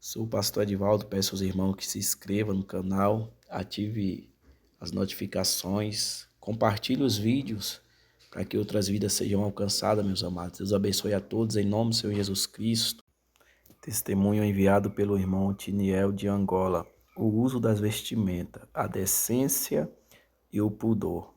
Sou o pastor Edivaldo, peço aos irmãos que se inscrevam no canal, ative as notificações, compartilhe os vídeos para que outras vidas sejam alcançadas, meus amados. Deus abençoe a todos, em nome do Senhor Jesus Cristo. Testemunho enviado pelo irmão Tiniel de Angola. O uso das vestimentas, a decência e o pudor.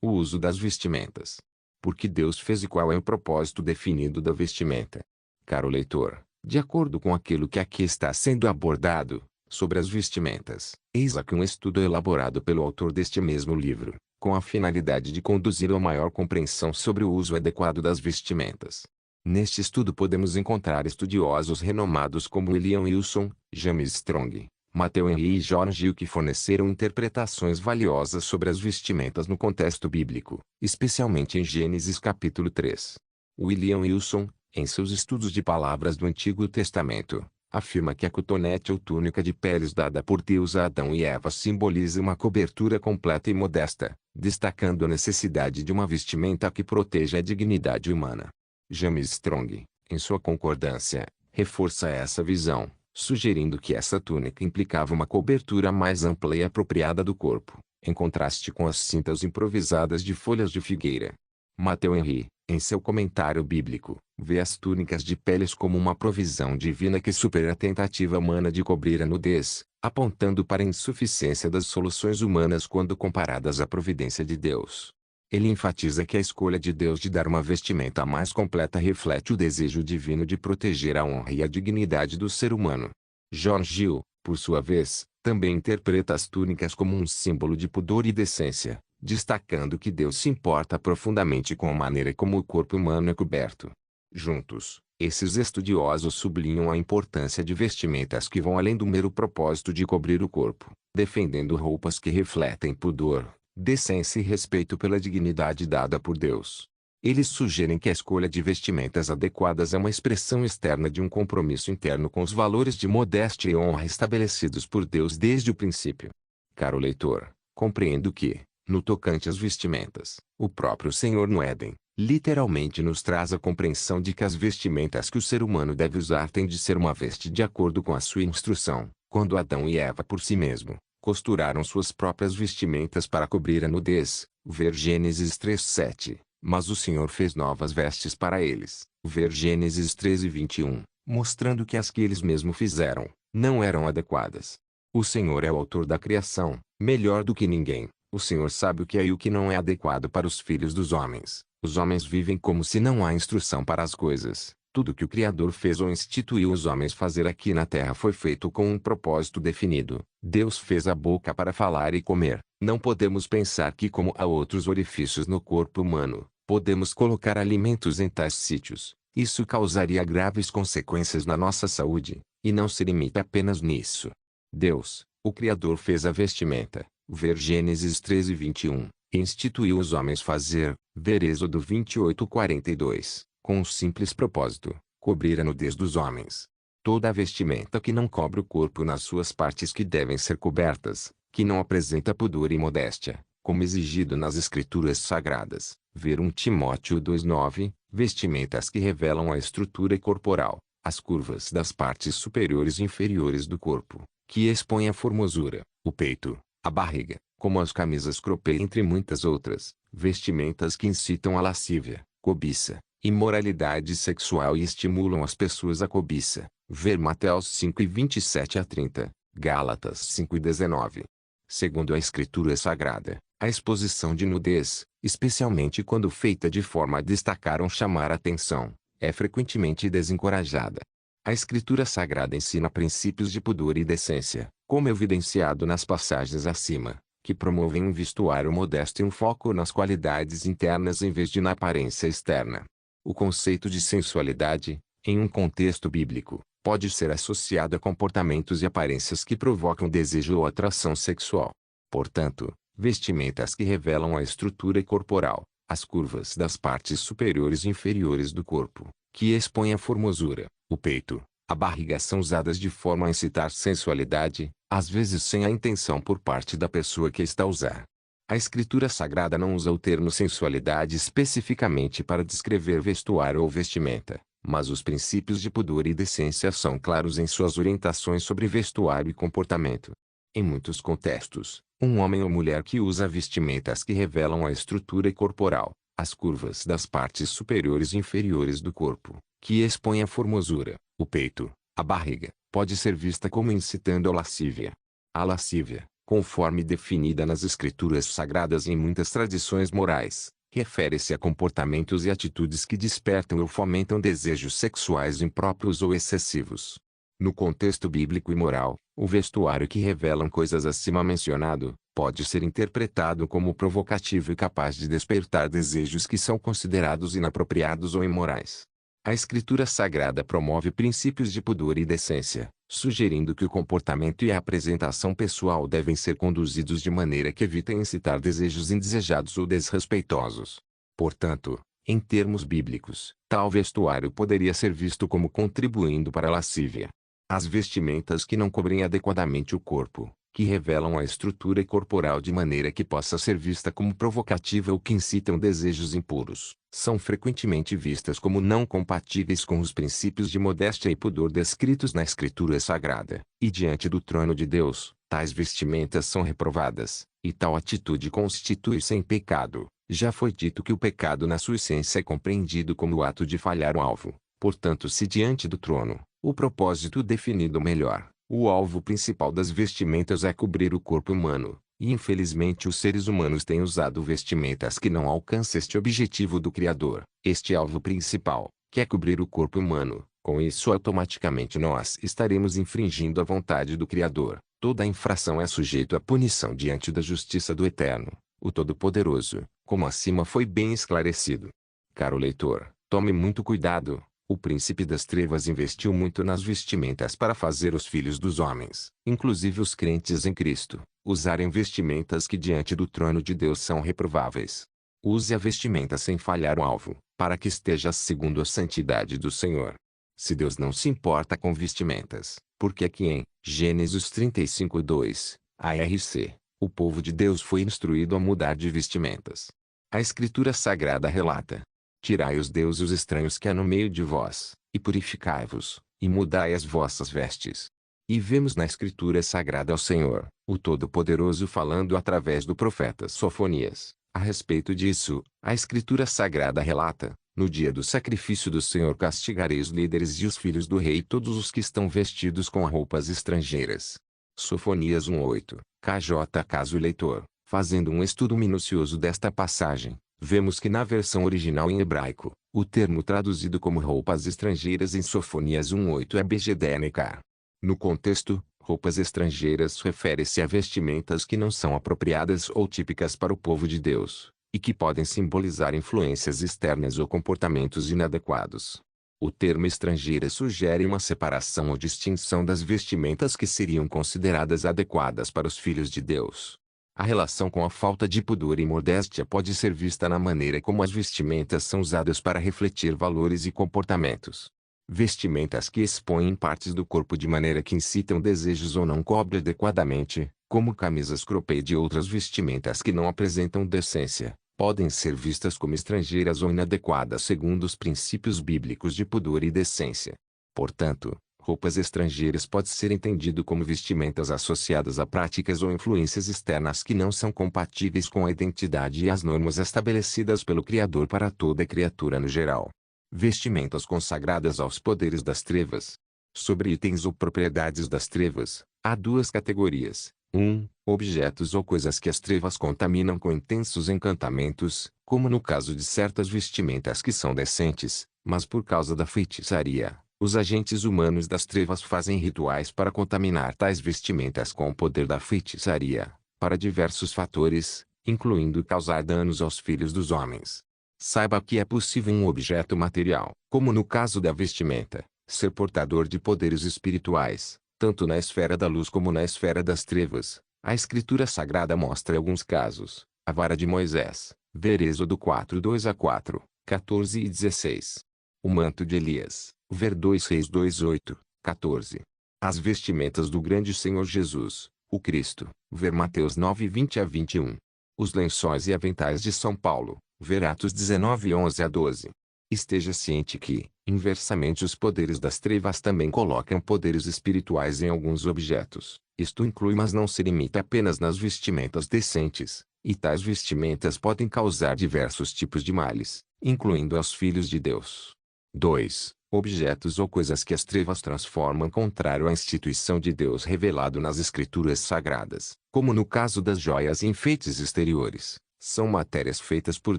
O uso das vestimentas. Porque Deus fez e qual é o propósito definido da vestimenta? Caro leitor, de acordo com aquilo que aqui está sendo abordado, sobre as vestimentas, eis aqui um estudo elaborado pelo autor deste mesmo livro, com a finalidade de conduzir a maior compreensão sobre o uso adequado das vestimentas. Neste estudo podemos encontrar estudiosos renomados como William Wilson, James Strong, Matthew Henry e George Hill que forneceram interpretações valiosas sobre as vestimentas no contexto bíblico, especialmente em Gênesis capítulo 3. William Wilson, em seus estudos de palavras do Antigo Testamento, afirma que a cotonete ou túnica de peles dada por Deus a Adão e Eva simboliza uma cobertura completa e modesta, destacando a necessidade de uma vestimenta que proteja a dignidade humana. James Strong, em sua concordância, reforça essa visão, sugerindo que essa túnica implicava uma cobertura mais ampla e apropriada do corpo, em contraste com as cintas improvisadas de folhas de figueira. Matthew Henry, em seu comentário bíblico, vê as túnicas de peles como uma provisão divina que supera a tentativa humana de cobrir a nudez, apontando para a insuficiência das soluções humanas quando comparadas à providência de Deus. Ele enfatiza que a escolha de Deus de dar uma vestimenta mais completa reflete o desejo divino de proteger a honra e a dignidade do ser humano. George Hill, por sua vez, também interpreta as túnicas como um símbolo de pudor e decência, destacando que Deus se importa profundamente com a maneira como o corpo humano é coberto. Juntos, esses estudiosos sublinham a importância de vestimentas que vão além do mero propósito de cobrir o corpo, defendendo roupas que refletem pudor, decência e respeito pela dignidade dada por Deus. Eles sugerem que a escolha de vestimentas adequadas é uma expressão externa de um compromisso interno com os valores de modéstia e honra estabelecidos por Deus desde o princípio. Caro leitor, compreendo que, no tocante às vestimentas, o próprio Senhor no Éden, literalmente nos traz a compreensão de que as vestimentas que o ser humano deve usar têm de ser uma veste de acordo com a sua instrução, quando Adão e Eva por si mesmo costuraram suas próprias vestimentas para cobrir a nudez, ver Gênesis 3:7. Mas o Senhor fez novas vestes para eles, ver Gênesis 13:21, mostrando que as que eles mesmos fizeram, não eram adequadas. O Senhor é o autor da criação, melhor do que ninguém. O Senhor sabe o que é e o que não é adequado para os filhos dos homens. Os homens vivem como se não há instrução para as coisas. Tudo que o Criador fez ou instituiu os homens fazer aqui na terra foi feito com um propósito definido. Deus fez a boca para falar e comer. Não podemos pensar que, como há outros orifícios no corpo humano, podemos colocar alimentos em tais sítios. Isso causaria graves consequências na nossa saúde, e não se limita apenas nisso. Deus, o Criador, fez a vestimenta, ver Gênesis 13:21, e instituiu os homens fazer, ver Êxodo 28:42. Com um simples propósito, cobrir a nudez dos homens. Toda a vestimenta que não cobre o corpo nas suas partes que devem ser cobertas, que não apresenta pudor e modéstia, como exigido nas Escrituras Sagradas, ver 1 Timóteo 2:9, vestimentas que revelam a estrutura corporal, as curvas das partes superiores e inferiores do corpo, que expõem a formosura, o peito, a barriga, como as camisas croppé entre muitas outras, vestimentas que incitam a lascívia, cobiça, imoralidade sexual e estimulam as pessoas à cobiça. Ver Mateus 5:27-30, Gálatas 5:19. Segundo a Escritura Sagrada, a exposição de nudez, especialmente quando feita de forma a destacar ou chamar a atenção, é frequentemente desencorajada. A Escritura Sagrada ensina princípios de pudor e decência, como evidenciado nas passagens acima, que promovem um vestuário modesto e um foco nas qualidades internas em vez de na aparência externa. O conceito de sensualidade, em um contexto bíblico, pode ser associado a comportamentos e aparências que provocam desejo ou atração sexual. Portanto, vestimentas que revelam a estrutura corporal, as curvas das partes superiores e inferiores do corpo, que expõem a formosura, o peito, a barriga são usadas de forma a incitar sensualidade, às vezes sem a intenção por parte da pessoa que está a usar. A Escritura Sagrada não usa o termo sensualidade especificamente para descrever vestuário ou vestimenta, Mas os princípios de pudor e decência são claros em suas orientações sobre vestuário e comportamento. Em muitos contextos, um homem ou mulher que usa vestimentas que revelam a estrutura corporal, as curvas das partes superiores e inferiores do corpo, que expõem a formosura, o peito, a barriga, pode ser vista como incitando à lascívia. A lascívia, conforme definida nas escrituras sagradas e em muitas tradições morais, refere-se a comportamentos e atitudes que despertam ou fomentam desejos sexuais impróprios ou excessivos. No contexto bíblico e moral, o vestuário que revelam coisas acima mencionado, pode ser interpretado como provocativo e capaz de despertar desejos que são considerados inapropriados ou imorais. A Escritura Sagrada promove princípios de pudor e decência, sugerindo que o comportamento e a apresentação pessoal devem ser conduzidos de maneira que evitem incitar desejos indesejados ou desrespeitosos. Portanto, em termos bíblicos, tal vestuário poderia ser visto como contribuindo para a lascívia. As vestimentas que não cobrem adequadamente o corpo, que revelam a estrutura corporal de maneira que possa ser vista como provocativa ou que incitam desejos impuros, são frequentemente vistas como não compatíveis com os princípios de modéstia e pudor descritos na Escritura Sagrada, e diante do trono de Deus, tais vestimentas são reprovadas, e tal atitude constitui-se em pecado. Já foi dito que o pecado na sua essência é compreendido como o ato de falhar o alvo. Portanto, se diante do trono, o propósito definido melhor, o alvo principal das vestimentas é cobrir o corpo humano, e infelizmente os seres humanos têm usado vestimentas que não alcançam este objetivo do Criador, este alvo principal, que é cobrir o corpo humano. Com isso automaticamente nós estaremos infringindo a vontade do Criador. Toda infração é sujeita à punição diante da justiça do Eterno, o Todo-Poderoso, como acima foi bem esclarecido. Caro leitor, tome muito cuidado. O príncipe das trevas investiu muito nas vestimentas para fazer os filhos dos homens, inclusive os crentes em Cristo, usarem vestimentas que diante do trono de Deus são reprováveis. Use a vestimenta sem falhar o alvo, para que esteja segundo a santidade do Senhor. Se Deus não se importa com vestimentas, porque aqui em Gênesis 35:2, ARC, o povo de Deus foi instruído a mudar de vestimentas. A Escritura Sagrada relata: tirai os deuses estranhos que há no meio de vós, e purificai-vos, e mudai as vossas vestes. E vemos na Escritura Sagrada ao Senhor, o Todo-Poderoso falando através do profeta Sofonias. A respeito disso, a Escritura Sagrada relata: no dia do sacrifício do Senhor castigarei os líderes e os filhos do rei e todos os que estão vestidos com roupas estrangeiras. Sofonias 1:8, KJ. Caso o leitor, fazendo um estudo minucioso desta passagem, vemos que na versão original em hebraico, o termo traduzido como roupas estrangeiras em Sofonias 1:8 é BGDNK. No contexto, roupas estrangeiras refere-se a vestimentas que não são apropriadas ou típicas para o povo de Deus, e que podem simbolizar influências externas ou comportamentos inadequados. O termo estrangeira sugere uma separação ou distinção das vestimentas que seriam consideradas adequadas para os filhos de Deus. A relação com a falta de pudor e modéstia pode ser vista na maneira como as vestimentas são usadas para refletir valores e comportamentos. Vestimentas que expõem partes do corpo de maneira que incitam desejos ou não cobrem adequadamente, como camisas cropped e outras vestimentas que não apresentam decência, podem ser vistas como estrangeiras ou inadequadas segundo os princípios bíblicos de pudor e decência. Portanto, roupas estrangeiras pode ser entendido como vestimentas associadas a práticas ou influências externas que não são compatíveis com a identidade e as normas estabelecidas pelo Criador para toda criatura no geral. Vestimentas consagradas aos poderes das trevas. Sobre itens ou propriedades das trevas, há duas categorias. 1. Objetos ou coisas que as trevas contaminam com intensos encantamentos, como no caso de certas vestimentas que são decentes, mas por causa da feitiçaria. Os agentes humanos das trevas fazem rituais para contaminar tais vestimentas com o poder da feitiçaria, para diversos fatores, incluindo causar danos aos filhos dos homens. Saiba que é possível um objeto material, como no caso da vestimenta, ser portador de poderes espirituais, tanto na esfera da luz como na esfera das trevas. A Escritura Sagrada mostra alguns casos: a vara de Moisés, ver Êxodo 4:2-4, 14 e 16. O manto de Elias, ver 2 Reis 2:8, 14. As vestimentas do grande Senhor Jesus, o Cristo, ver Mateus 9:20-21. Os lençóis e aventais de São Paulo, ver Atos 19:11-12. Esteja ciente que, inversamente, os poderes das trevas também colocam poderes espirituais em alguns objetos. Isto inclui, mas não se limita apenas nas vestimentas decentes, e tais vestimentas podem causar diversos tipos de males, incluindo aos filhos de Deus. 2. Objetos ou coisas que as trevas transformam contrário à instituição de Deus revelado nas Escrituras Sagradas, como no caso das joias e enfeites exteriores, são matérias feitas por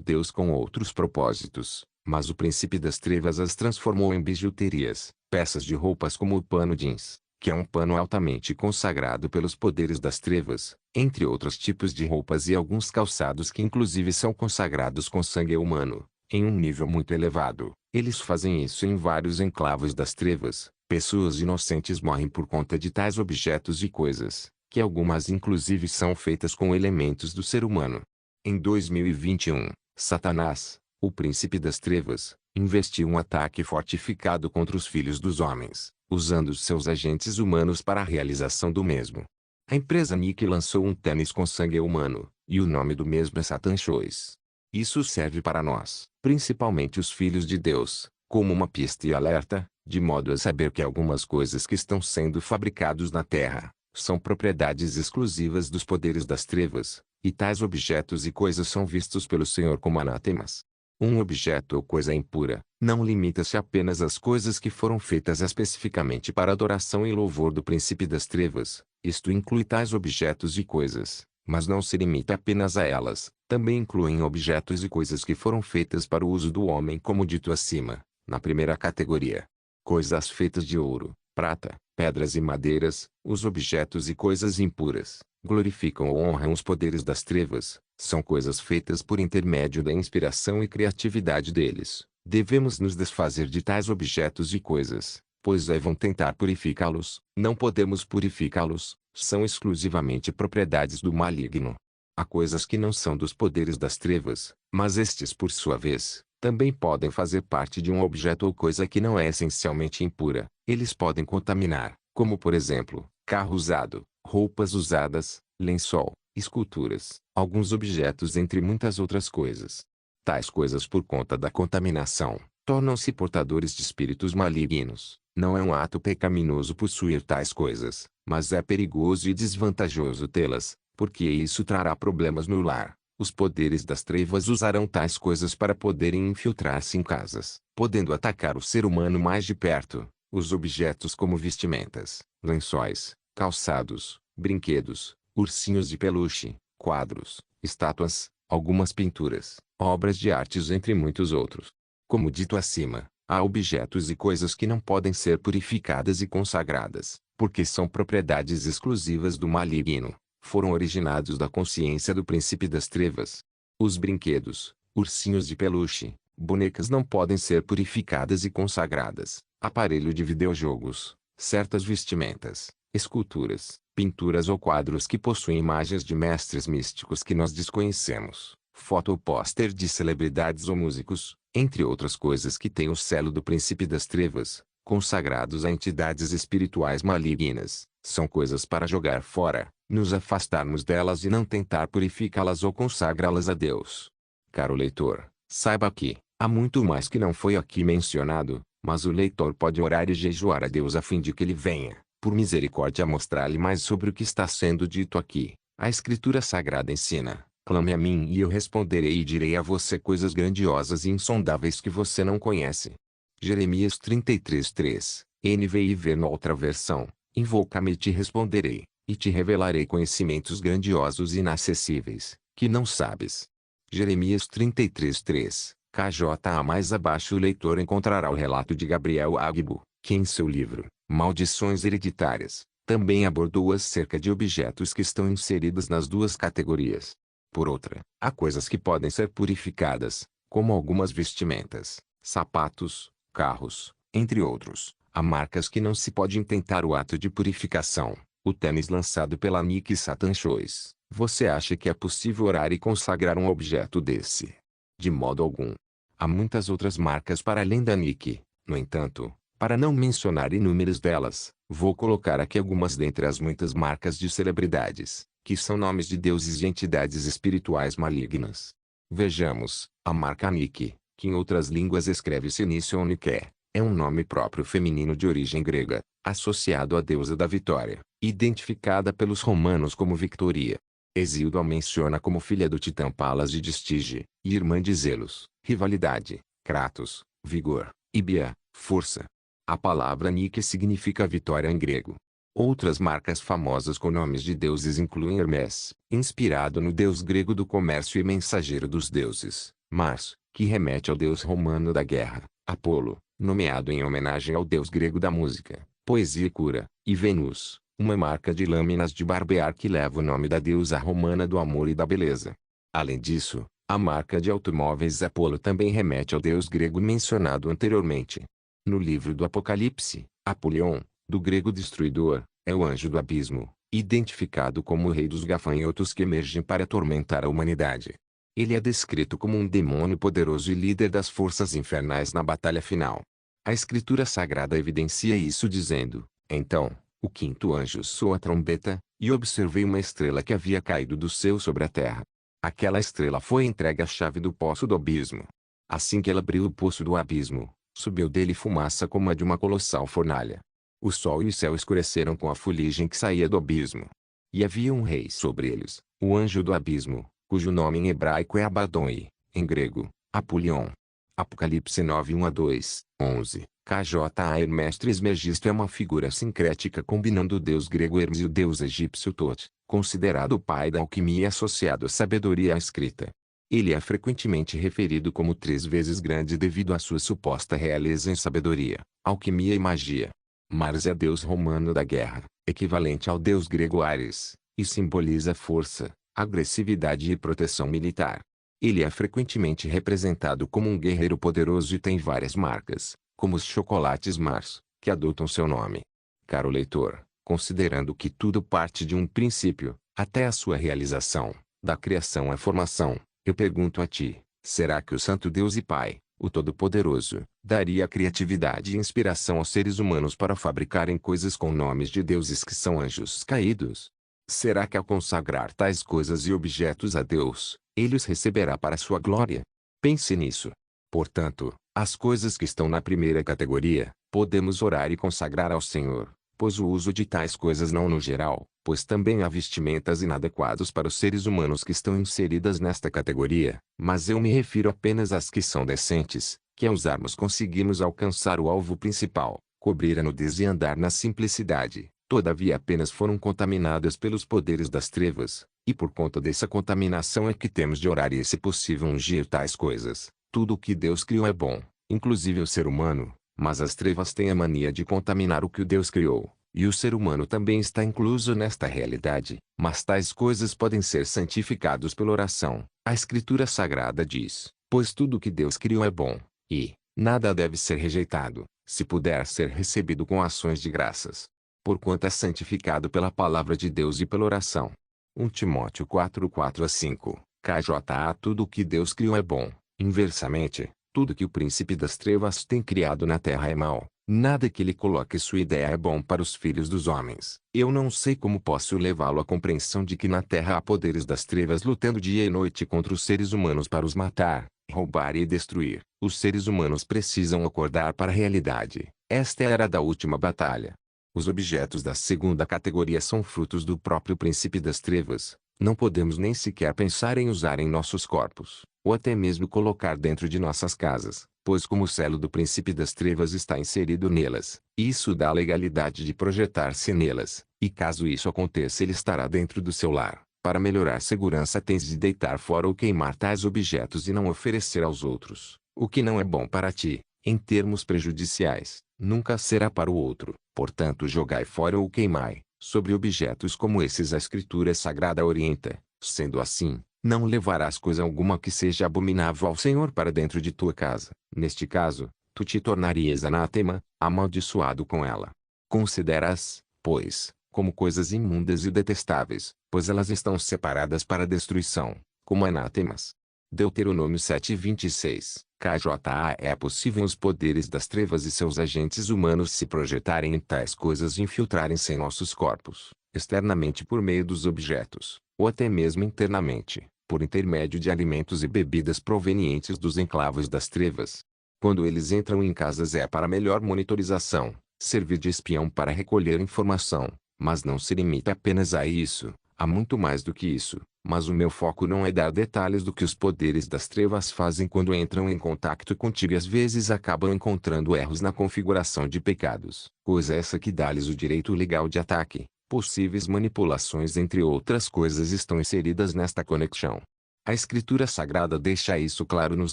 Deus com outros propósitos, mas o príncipe das trevas as transformou em bijuterias, peças de roupas como o pano jeans, que é um pano altamente consagrado pelos poderes das trevas, entre outros tipos de roupas e alguns calçados que inclusive são consagrados com sangue humano, em um nível muito elevado. Eles fazem isso em vários enclaves das trevas. Pessoas inocentes morrem por conta de tais objetos e coisas, que algumas inclusive são feitas com elementos do ser humano. Em 2021, Satanás, o príncipe das trevas, investiu um ataque fortificado contra os filhos dos homens, usando seus agentes humanos para a realização do mesmo. A empresa Nike lançou um tênis com sangue humano, e o nome do mesmo é Satan Shoes. Isso serve para nós, principalmente os filhos de Deus, como uma pista e alerta, de modo a saber que algumas coisas que estão sendo fabricados na Terra, são propriedades exclusivas dos poderes das trevas, e tais objetos e coisas são vistos pelo Senhor como anatemas. Um objeto ou coisa impura, não limita-se apenas às coisas que foram feitas especificamente para adoração e louvor do príncipe das trevas, isto inclui tais objetos e coisas, mas não se limita apenas a elas, também incluem objetos e coisas que foram feitas para o uso do homem como dito acima, na primeira categoria. Coisas feitas de ouro, prata, pedras e madeiras, os objetos e coisas impuras, glorificam ou honram os poderes das trevas, são coisas feitas por intermédio da inspiração e criatividade deles. Devemos nos desfazer de tais objetos e coisas, pois vão tentar purificá-los, não podemos purificá-los, são exclusivamente propriedades do maligno. Há coisas que não são dos poderes das trevas, mas estes por sua vez, também podem fazer parte de um objeto ou coisa que não é essencialmente impura. Eles podem contaminar, como por exemplo, carro usado, roupas usadas, lençol, esculturas, alguns objetos entre muitas outras coisas. Tais coisas por conta da contaminação, tornam-se portadores de espíritos malignos. Não é um ato pecaminoso possuir tais coisas, mas é perigoso e desvantajoso tê-las, porque isso trará problemas no lar. Os poderes das trevas usarão tais coisas para poderem infiltrar-se em casas, podendo atacar o ser humano mais de perto. Os objetos como vestimentas, lençóis, calçados, brinquedos, ursinhos de peluche, quadros, estátuas, algumas pinturas, obras de artes entre muitos outros. Como dito acima, há objetos e coisas que não podem ser purificadas e consagradas, porque são propriedades exclusivas do maligno, foram originados da consciência do príncipe das trevas. Os brinquedos, ursinhos de peluche, bonecas não podem ser purificadas e consagradas, aparelho de videojogos, certas vestimentas, esculturas, pinturas ou quadros que possuem imagens de mestres místicos que nós desconhecemos, foto ou pôster de celebridades ou músicos, entre outras coisas que têm o selo do príncipe das trevas, consagrados a entidades espirituais malignas, são coisas para jogar fora, nos afastarmos delas e não tentar purificá-las ou consagrá-las a Deus. Caro leitor, saiba que, há muito mais que não foi aqui mencionado, mas o leitor pode orar e jejuar a Deus a fim de que ele venha, por misericórdia, mostrar-lhe mais sobre o que está sendo dito aqui. A Escritura Sagrada ensina: clame a mim e eu responderei e direi a você coisas grandiosas e insondáveis que você não conhece. Jeremias 33:3, NVI na outra versão: invoca-me e te responderei, e te revelarei conhecimentos grandiosos e inacessíveis, que não sabes. Jeremias 33:3, KJA. Mais abaixo o leitor encontrará o relato de Gabriel Agbo, que em seu livro, Maldições Hereditárias, também abordou acerca de objetos que estão inseridos nas duas categorias. Por outra, há coisas que podem ser purificadas, como algumas vestimentas, sapatos, carros, entre outros. Há marcas que não se pode intentar o ato de purificação. O tênis lançado pela Nike Satan Shoes. Você acha que é possível orar e consagrar um objeto desse? De modo algum. Há muitas outras marcas para além da Nike. No entanto, para não mencionar inúmeras delas, vou colocar aqui algumas dentre as muitas marcas de celebridades, que são nomes de deuses e entidades espirituais malignas. Vejamos, a marca Nike, que em outras línguas escreve-se Nike, é um nome próprio feminino de origem grega, associado à deusa da vitória, identificada pelos romanos como Victoria. Hesíodo a menciona como filha do titã Palas de Destige, e irmã de Zelos, rivalidade, Kratos, vigor, e Bia, força. A palavra Nike significa vitória em grego. Outras marcas famosas com nomes de deuses incluem Hermes, inspirado no deus grego do comércio e mensageiro dos deuses, Mars, que remete ao deus romano da guerra, Apolo, nomeado em homenagem ao deus grego da música, poesia e cura, e Vênus, uma marca de lâminas de barbear que leva o nome da deusa romana do amor e da beleza. Além disso, a marca de automóveis Apolo também remete ao deus grego mencionado anteriormente. No livro do Apocalipse, Apolion, do grego destruidor, é o anjo do abismo, identificado como o rei dos gafanhotos que emergem para atormentar a humanidade. Ele é descrito como um demônio poderoso e líder das forças infernais na batalha final. A Escritura Sagrada evidencia isso dizendo: então, o quinto anjo soou a trombeta, e observei uma estrela que havia caído do céu sobre a terra. Aquela estrela foi entregue à chave do poço do abismo. Assim que ela abriu o poço do abismo, subiu dele fumaça como a de uma colossal fornalha. O sol e o céu escureceram com a fuligem que saía do abismo. E havia um rei sobre eles, o anjo do abismo, cujo nome em hebraico é Abaddon e, em grego, Apolion. Apocalipse 9, 1-2, 11. KJA Hermes Trismegisto é uma figura sincrética combinando o deus grego Hermes e o deus egípcio Thoth, considerado o pai da alquimia e associado à sabedoria à escrita. Ele é frequentemente referido como 3 vezes grande devido à sua suposta realeza em sabedoria, alquimia e magia. Mars é deus romano da guerra, equivalente ao deus grego Ares, e simboliza força, agressividade e proteção militar. Ele é frequentemente representado como um guerreiro poderoso e tem várias marcas, como os chocolates Mars, que adotam seu nome. Caro leitor, considerando que tudo parte de um princípio, até a sua realização, da criação à formação, eu pergunto a ti, será que o Santo Deus e Pai, o Todo-Poderoso, daria criatividade e inspiração aos seres humanos para fabricarem coisas com nomes de deuses que são anjos caídos? Será que ao consagrar tais coisas e objetos a Deus, ele os receberá para sua glória? Pense nisso. Portanto, as coisas que estão na primeira categoria, podemos orar e consagrar ao Senhor, pois o uso de tais coisas não no geral, pois também há vestimentas inadequadas para os seres humanos que estão inseridas nesta categoria, mas eu me refiro apenas às que são decentes, que ao usarmos conseguimos alcançar o alvo principal, cobrir a nudez e andar na simplicidade. Todavia apenas foram contaminadas pelos poderes das trevas, e por conta dessa contaminação é que temos de orar e se possível ungir tais coisas. Tudo o que Deus criou é bom, inclusive o ser humano, mas as trevas têm a mania de contaminar o que o Deus criou, e o ser humano também está incluso nesta realidade, mas tais coisas podem ser santificados pela oração. A Escritura Sagrada diz, pois tudo o que Deus criou é bom, e nada deve ser rejeitado, se puder ser recebido com ações de graças. Porquanto é santificado pela palavra de Deus e pela oração. 1 Timóteo 4, 4-5, KJA Tudo o que Deus criou é bom, inversamente, tudo que o príncipe das trevas tem criado na terra é mau, nada que ele coloque sua ideia é bom para os filhos dos homens. Eu não sei como posso levá-lo à compreensão de que na terra há poderes das trevas lutando dia e noite contra os seres humanos para os matar, roubar e destruir. Os seres humanos precisam acordar para a realidade. Esta é a era da última batalha. Os objetos da segunda categoria são frutos do próprio príncipe das trevas. Não podemos nem sequer pensar em usar em nossos corpos, ou até mesmo colocar dentro de nossas casas, pois como o selo do príncipe das trevas está inserido nelas, isso dá a legalidade de projetar-se nelas, e caso isso aconteça ele estará dentro do seu lar. Para melhorar segurança tens de deitar fora ou queimar tais objetos e não oferecer aos outros. O que não é bom para ti, em termos prejudiciais, nunca será para o outro. Portanto jogai fora ou queimai. Sobre objetos como esses a Escritura Sagrada orienta, sendo assim, não levarás coisa alguma que seja abominável ao Senhor para dentro de tua casa. Neste caso, tu te tornarias anátema, amaldiçoado com ela. Considera-as, pois, como coisas imundas e detestáveis, pois elas estão separadas para destruição, como anátemas. Deuteronômio 7:26. KJA É possível os poderes das trevas e seus agentes humanos se projetarem em tais coisas e infiltrarem-se em nossos corpos, externamente por meio dos objetos, ou até mesmo internamente, por intermédio de alimentos e bebidas provenientes dos enclaves das trevas. Quando eles entram em casas é para melhor monitorização, servir de espião para recolher informação, mas não se limita apenas a isso, há muito mais do que isso. Mas o meu foco não é dar detalhes do que os poderes das trevas fazem quando entram em contato contigo e às vezes acabam encontrando erros na configuração de pecados. Coisa essa que dá-lhes o direito legal de ataque. Possíveis manipulações entre outras coisas estão inseridas nesta conexão. A Escritura Sagrada deixa isso claro nos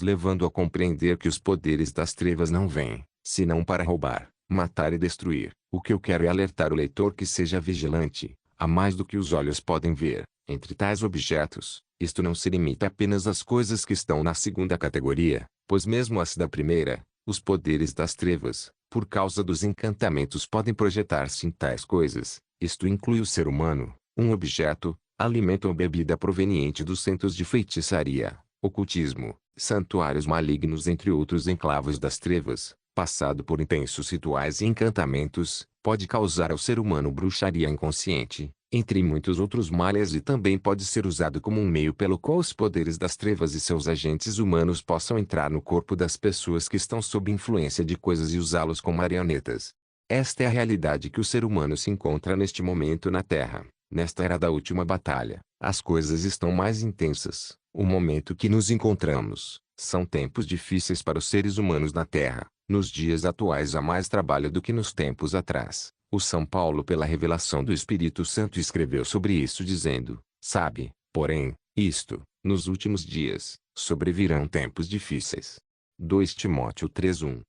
levando a compreender que os poderes das trevas não vêm, senão para roubar, matar e destruir. O que eu quero é alertar o leitor que seja vigilante. Há mais do que os olhos podem ver. Entre tais objetos, isto não se limita apenas às coisas que estão na segunda categoria, pois mesmo as da primeira, os poderes das trevas, por causa dos encantamentos podem projetar-se em tais coisas. Isto inclui o ser humano, um objeto, alimento ou bebida proveniente dos centros de feitiçaria, ocultismo, santuários malignos entre outros enclaves das trevas, passado por intensos rituais e encantamentos, pode causar ao ser humano bruxaria inconsciente, entre muitos outros males e também pode ser usado como um meio pelo qual os poderes das trevas e seus agentes humanos possam entrar no corpo das pessoas que estão sob influência de coisas e usá-los como marionetas. Esta é a realidade que o ser humano se encontra neste momento na Terra. Nesta era da última batalha, as coisas estão mais intensas. O momento que nos encontramos, são tempos difíceis para os seres humanos na Terra. Nos dias atuais há mais trabalho do que nos tempos atrás. O São Paulo, pela revelação do Espírito Santo, escreveu sobre isso dizendo: sabe, porém, isto, nos últimos dias, sobrevirão tempos difíceis. 2 Timóteo 3:1.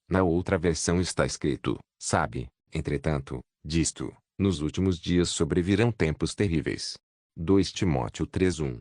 Na outra versão está escrito: sabe, entretanto, disto, nos últimos dias sobrevirão tempos terríveis. 2 Timóteo 3:1.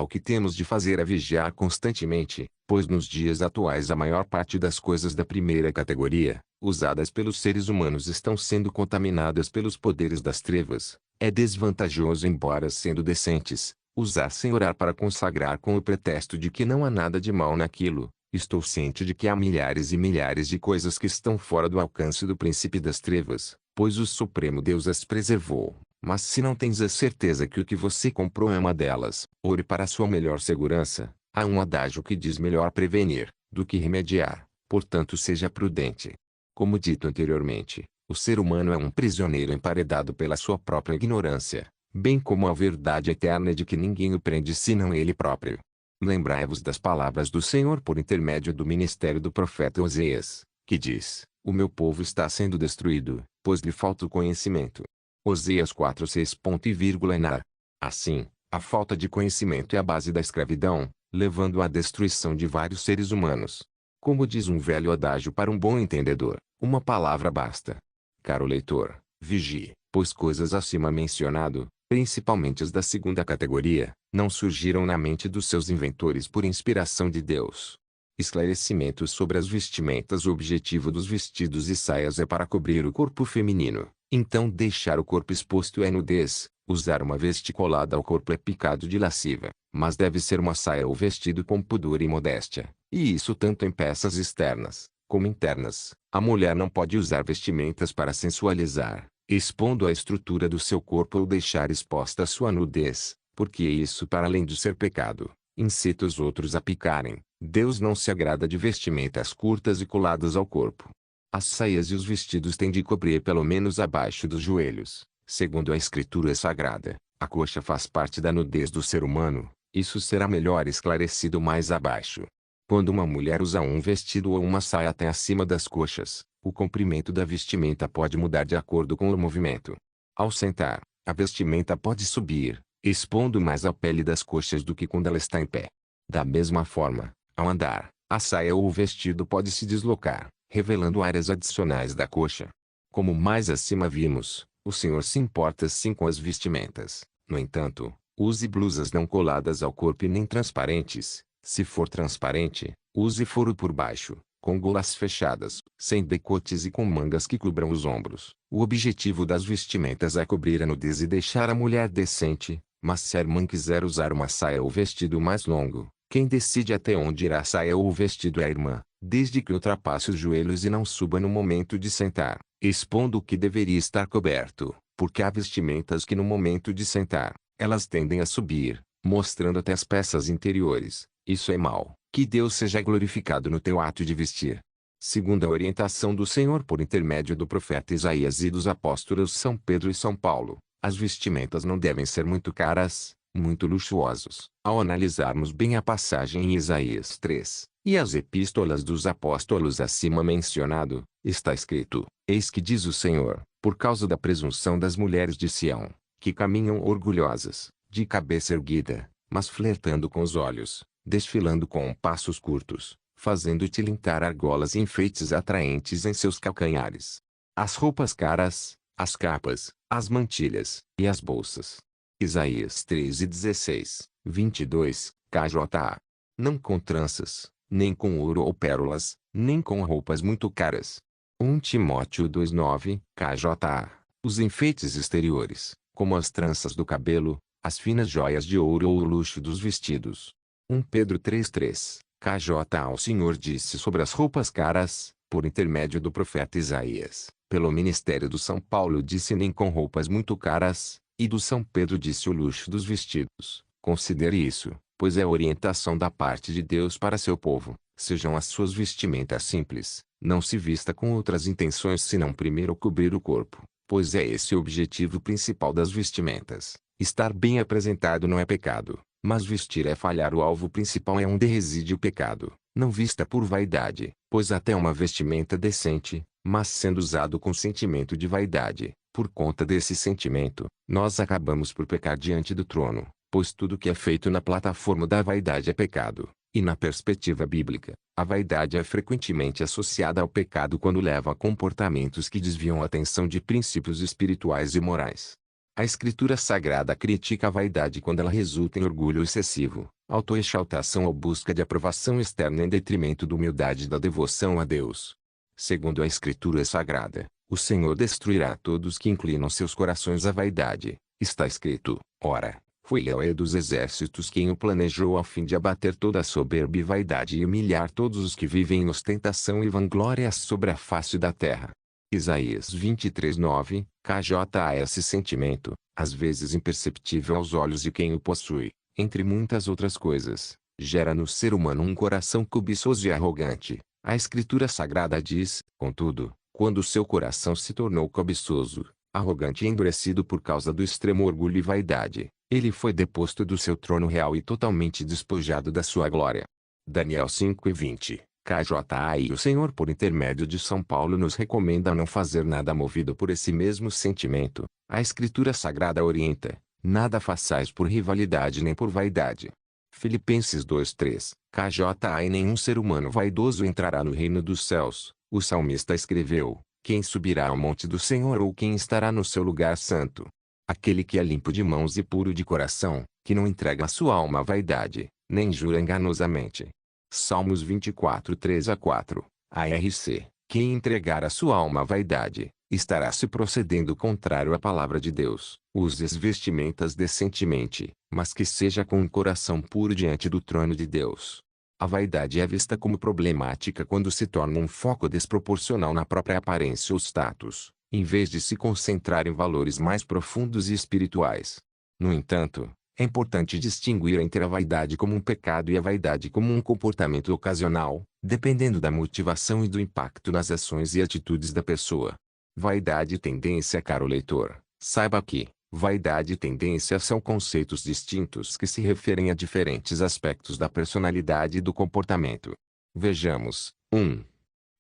O que temos de fazer é vigiar constantemente, pois nos dias atuais a maior parte das coisas da primeira categoria, usadas pelos seres humanos, estão sendo contaminadas pelos poderes das trevas. É desvantajoso, embora sendo decentes, usar sem orar para consagrar com o pretexto de que não há nada de mal naquilo. Estou ciente de que há milhares e milhares de coisas que estão fora do alcance do príncipe das trevas, pois o Supremo Deus as preservou. Mas se não tens a certeza que o que você comprou é uma delas, ore para sua melhor segurança. Há um adágio que diz: melhor prevenir do que remediar, portanto seja prudente. Como dito anteriormente, o ser humano é um prisioneiro emparedado pela sua própria ignorância, bem como a verdade eterna de que ninguém o prende senão ele próprio. Lembrai-vos das palavras do Senhor por intermédio do ministério do profeta Oseias, que diz: o meu povo está sendo destruído, pois lhe falta o conhecimento. Oseias 4:6. Assim, a falta de conhecimento é a base da escravidão, levando à destruição de vários seres humanos. Como diz um velho adágio para um bom entendedor, uma palavra basta. Caro leitor, vigie, pois coisas acima mencionado, principalmente as da segunda categoria, não surgiram na mente dos seus inventores por inspiração de Deus. Esclarecimentos sobre as vestimentas. O objetivo dos vestidos e saias é para cobrir o corpo feminino. Então deixar o corpo exposto é nudez. Usar uma veste colada ao corpo é pecado de lasciva, mas deve ser uma saia ou vestido com pudor e modéstia, e isso tanto em peças externas, como internas. A mulher não pode usar vestimentas para sensualizar, expondo a estrutura do seu corpo ou deixar exposta a sua nudez, porque isso, para além de ser pecado, incita os outros a pecarem. Deus não se agrada de vestimentas curtas e coladas ao corpo. As saias e os vestidos têm de cobrir pelo menos abaixo dos joelhos. Segundo a Escritura Sagrada, a coxa faz parte da nudez do ser humano. Isso será melhor esclarecido mais abaixo. Quando uma mulher usa um vestido ou uma saia até acima das coxas, o comprimento da vestimenta pode mudar de acordo com o movimento. Ao sentar, a vestimenta pode subir, expondo mais a pele das coxas do que quando ela está em pé. Da mesma forma, ao andar, a saia ou o vestido pode se deslocar, revelando áreas adicionais da coxa. Como mais acima vimos, o Senhor se importa sim com as vestimentas. No entanto, use blusas não coladas ao corpo e nem transparentes. Se for transparente, use forro por baixo, com golas fechadas, sem decotes e com mangas que cubram os ombros. O objetivo das vestimentas é cobrir a nudez e deixar a mulher decente, mas se a irmã quiser usar uma saia ou vestido mais longo, quem decide até onde irá a saia ou o vestido é a irmã, desde que ultrapasse os joelhos e não suba no momento de sentar, expondo o que deveria estar coberto, porque há vestimentas que no momento de sentar, elas tendem a subir, mostrando até as peças interiores. Isso é mal. Que Deus seja glorificado no teu ato de vestir. Segundo a orientação do Senhor por intermédio do profeta Isaías e dos apóstolos São Pedro e São Paulo, as vestimentas não devem ser muito caras, muito luxuosos. Ao analisarmos bem a passagem em Isaías 3, e as epístolas dos apóstolos acima mencionado, está escrito: Eis que diz o Senhor, por causa da presunção das mulheres de Sião, que caminham orgulhosas, de cabeça erguida, mas flertando com os olhos, desfilando com passos curtos, fazendo tilintar argolas e enfeites atraentes em seus calcanhares. As roupas caras, as capas, as mantilhas, e as bolsas. Isaías 13:16, 22, KJA. Não com tranças, nem com ouro ou pérolas, nem com roupas muito caras. 1 Timóteo 2:9, KJA. Os enfeites exteriores, como as tranças do cabelo, as finas joias de ouro ou o luxo dos vestidos. 1 Pedro 3:3, KJA. O Senhor disse sobre as roupas caras, por intermédio do profeta Isaías, pelo ministério do São Paulo disse nem com roupas muito caras, e do São Pedro disse o luxo dos vestidos. Considere isso, pois é a orientação da parte de Deus para seu povo. Sejam as suas vestimentas simples, não se vista com outras intenções senão primeiro cobrir o corpo, pois é esse o objetivo principal das vestimentas. Estar bem apresentado não é pecado, mas vestir é falhar. O alvo principal é onde reside o pecado. Não vista por vaidade, pois até uma vestimenta decente, mas sendo usado com sentimento de vaidade, por conta desse sentimento, nós acabamos por pecar diante do trono, pois tudo que é feito na plataforma da vaidade é pecado. E na perspectiva bíblica, a vaidade é frequentemente associada ao pecado quando leva a comportamentos que desviam a atenção de princípios espirituais e morais. A Escritura Sagrada critica a vaidade quando ela resulta em orgulho excessivo, autoexaltação ou busca de aprovação externa em detrimento da humildade e da devoção a Deus. Segundo a Escritura Sagrada, o Senhor destruirá todos que inclinam seus corações à vaidade. Está escrito: ora, foi Yahweh dos exércitos quem o planejou a fim de abater toda a soberba e vaidade e humilhar todos os que vivem em ostentação e vanglória sobre a face da terra. Isaías 23:9, KJA. Esse sentimento, às vezes imperceptível aos olhos de quem o possui, entre muitas outras coisas, gera no ser humano um coração cobiçoso e arrogante. A Escritura Sagrada diz, contudo, quando seu coração se tornou cobiçoso, arrogante e endurecido por causa do extremo orgulho e vaidade, ele foi deposto do seu trono real e totalmente despojado da sua glória. Daniel 5:20, KJA. E o Senhor por intermédio de São Paulo nos recomenda não fazer nada movido por esse mesmo sentimento. A Escritura Sagrada orienta: nada façais por rivalidade nem por vaidade. Filipenses 2:3, KJA. E nenhum ser humano vaidoso entrará no reino dos céus. O salmista escreveu: quem subirá ao monte do Senhor ou quem estará no seu lugar santo? Aquele que é limpo de mãos e puro de coração, que não entrega a sua alma à vaidade, nem jura enganosamente. Salmos 24:3-4, ARC. Quem entregar a sua alma à vaidade, estará se procedendo contrário à palavra de Deus. Use as vestimentas decentemente, mas que seja com um coração puro diante do trono de Deus. A vaidade é vista como problemática quando se torna um foco desproporcional na própria aparência ou status, em vez de se concentrar em valores mais profundos e espirituais. No entanto, é importante distinguir entre a vaidade como um pecado e a vaidade como um comportamento ocasional, dependendo da motivação e do impacto nas ações e atitudes da pessoa. Vaidade e tendência. Caro leitor, saiba que vaidade e tendência são conceitos distintos que se referem a diferentes aspectos da personalidade e do comportamento. Vejamos. 1.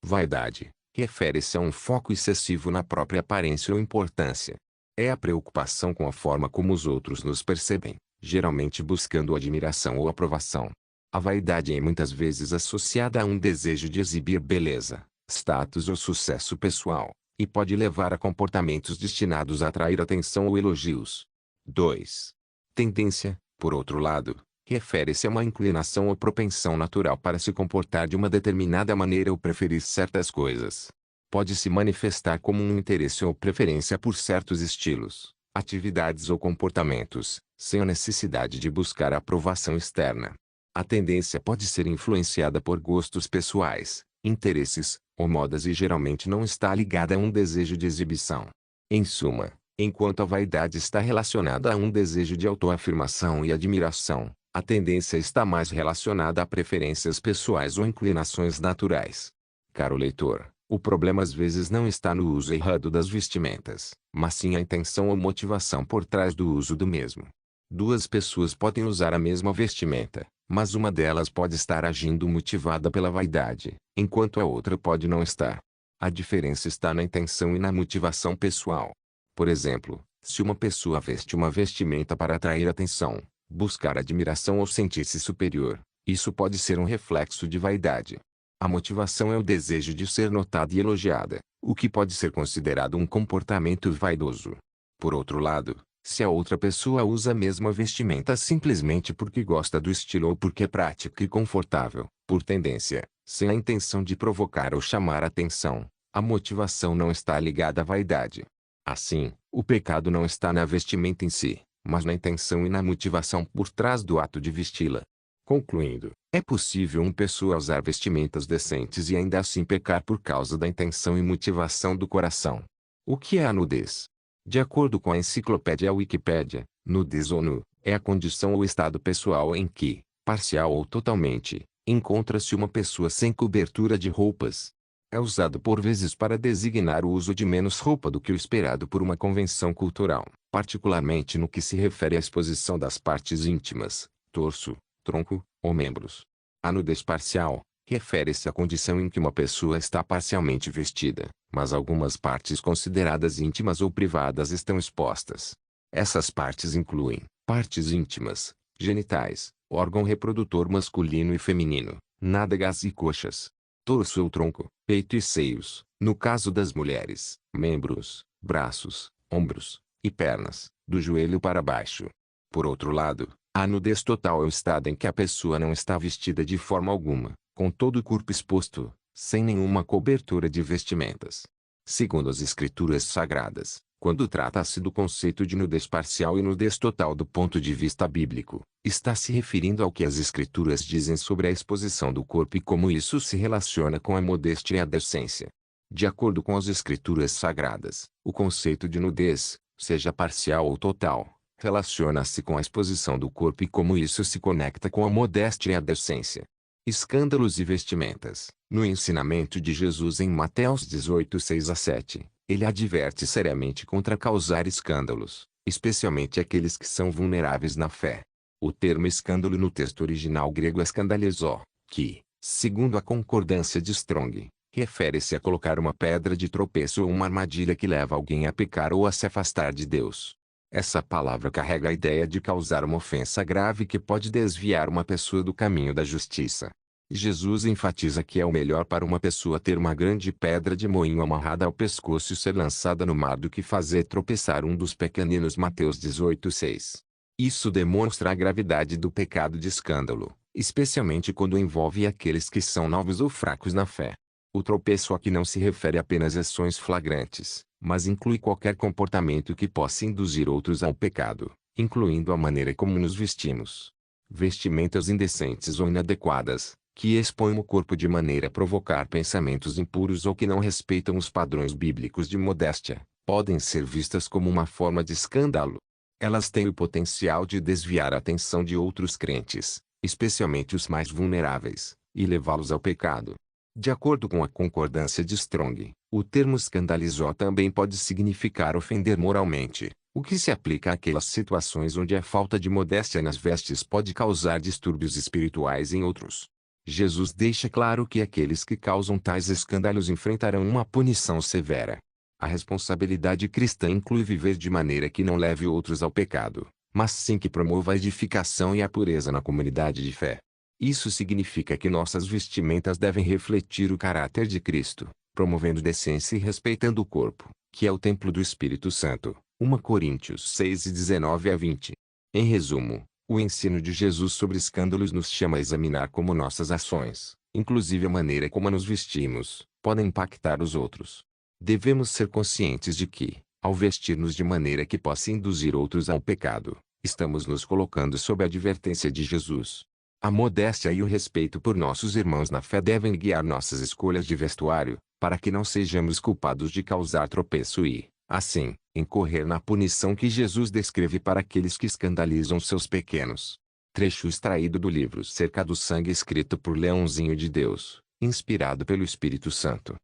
Vaidade refere-se a um foco excessivo na própria aparência ou importância. É a preocupação com a forma como os outros nos percebem, geralmente buscando admiração ou aprovação. A vaidade é muitas vezes associada a um desejo de exibir beleza, status ou sucesso pessoal, e pode levar a comportamentos destinados a atrair atenção ou elogios. 2. Tendência, por outro lado, refere-se a uma inclinação ou propensão natural para se comportar de uma determinada maneira ou preferir certas coisas. Pode se manifestar como um interesse ou preferência por certos estilos, atividades ou comportamentos, sem a necessidade de buscar a aprovação externa. A tendência pode ser influenciada por gostos pessoais, interesses, ou modas e geralmente não está ligada a um desejo de exibição. Em suma, Enquanto a vaidade está relacionada a um desejo de autoafirmação e admiração, a tendência está mais relacionada a preferências pessoais ou inclinações naturais. Caro leitor, o problema às vezes não está no uso errado das vestimentas, mas sim a intenção ou motivação por trás do uso do mesmo. Duas pessoas podem usar a mesma vestimenta, mas uma delas pode estar agindo motivada pela vaidade, enquanto a outra pode não estar. A diferença está na intenção e na motivação pessoal. Por exemplo, se uma pessoa veste uma vestimenta para atrair atenção, buscar admiração ou sentir-se superior, isso pode ser um reflexo de vaidade. A motivação é o desejo de ser notada e elogiada, o que pode ser considerado um comportamento vaidoso. Por outro lado, se a outra pessoa usa a mesma vestimenta simplesmente porque gosta do estilo ou porque é prática e confortável, por tendência, sem a intenção de provocar ou chamar atenção, a motivação não está ligada à vaidade. Assim, o pecado não está na vestimenta em si, mas na intenção e na motivação por trás do ato de vesti-la. Concluindo, é possível uma pessoa usar vestimentas decentes e ainda assim pecar por causa da intenção e motivação do coração. O que é a nudez? De acordo com a enciclopédia Wikipédia, nudez ou nu, é a condição ou estado pessoal em que, parcial ou totalmente, encontra-se uma pessoa sem cobertura de roupas. É usado por vezes para designar o uso de menos roupa do que o esperado por uma convenção cultural, particularmente no que se refere à exposição das partes íntimas, torso, tronco, ou membros. A nudez parcial refere-se à condição em que uma pessoa está parcialmente vestida, mas algumas partes consideradas íntimas ou privadas estão expostas. Essas partes incluem partes íntimas, genitais, órgão reprodutor masculino e feminino, nádegas e coxas, torso ou tronco, peito e seios, no caso das mulheres, membros, braços, ombros e pernas, do joelho para baixo. Por outro lado, a nudez total é o estado em que a pessoa não está vestida de forma alguma, com todo o corpo exposto, sem nenhuma cobertura de vestimentas. Segundo as Escrituras Sagradas, quando trata-se do conceito de nudez parcial e nudez total do ponto de vista bíblico, está se referindo ao que as Escrituras dizem sobre a exposição do corpo e como isso se relaciona com a modéstia e a decência. De acordo com as Escrituras Sagradas, o conceito de nudez, seja parcial ou total, relaciona-se com a exposição do corpo e como isso se conecta com a modéstia e a decência. Escândalos e vestimentas. No ensinamento de Jesus em Mateus 18, 6-7, ele adverte seriamente contra causar escândalos, especialmente aqueles que são vulneráveis na fé. O termo escândalo no texto original grego é skandalizó, que, segundo a concordância de Strong, refere-se a colocar uma pedra de tropeço ou uma armadilha que leva alguém a pecar ou a se afastar de Deus. Essa palavra carrega a ideia de causar uma ofensa grave que pode desviar uma pessoa do caminho da justiça. Jesus enfatiza que é o melhor para uma pessoa ter uma grande pedra de moinho amarrada ao pescoço e ser lançada no mar do que fazer tropeçar um dos pequeninos. Mateus 18:6. Isso demonstra a gravidade do pecado de escândalo, especialmente quando envolve aqueles que são novos ou fracos na fé. O tropeço aqui não se refere apenas a ações flagrantes, mas inclui qualquer comportamento que possa induzir outros ao pecado, incluindo a maneira como nos vestimos. Vestimentas indecentes ou inadequadas, que expõem o corpo de maneira a provocar pensamentos impuros ou que não respeitam os padrões bíblicos de modéstia, podem ser vistas como uma forma de escândalo. Elas têm o potencial de desviar a atenção de outros crentes, especialmente os mais vulneráveis, e levá-los ao pecado. De acordo com a concordância de Strong, o termo escandalizó também pode significar ofender moralmente, o que se aplica àquelas situações onde a falta de modéstia nas vestes pode causar distúrbios espirituais em outros. Jesus deixa claro que aqueles que causam tais escândalos enfrentarão uma punição severa. A responsabilidade cristã inclui viver de maneira que não leve outros ao pecado, mas sim que promova a edificação e a pureza na comunidade de fé. Isso significa que nossas vestimentas devem refletir o caráter de Cristo, promovendo decência e respeitando o corpo, que é o templo do Espírito Santo. 1 Coríntios 6:19-20. Em resumo, o ensino de Jesus sobre escândalos nos chama a examinar como nossas ações, inclusive a maneira como nos vestimos, podem impactar os outros. Devemos ser conscientes de que, ao vestir-nos de maneira que possa induzir outros ao pecado, estamos nos colocando sob a advertência de Jesus. A modéstia e o respeito por nossos irmãos na fé devem guiar nossas escolhas de vestuário, para que não sejamos culpados de causar tropeço e, Assim, incorrer na punição que Jesus descreve para aqueles que escandalizam seus pequenos. Trecho extraído do livro Cerca do Sangue, escrito por Leãozinho de Deus, inspirado pelo Espírito Santo.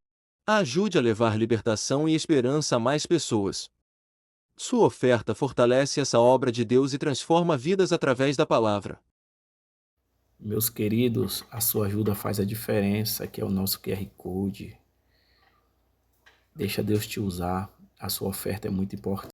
Ajude a levar libertação e esperança a mais pessoas. Sua oferta fortalece essa obra de Deus e transforma vidas através da palavra. Meus queridos, a sua ajuda faz a diferença, que é o nosso QR Code. Deixa Deus te usar. A sua oferta é muito importante.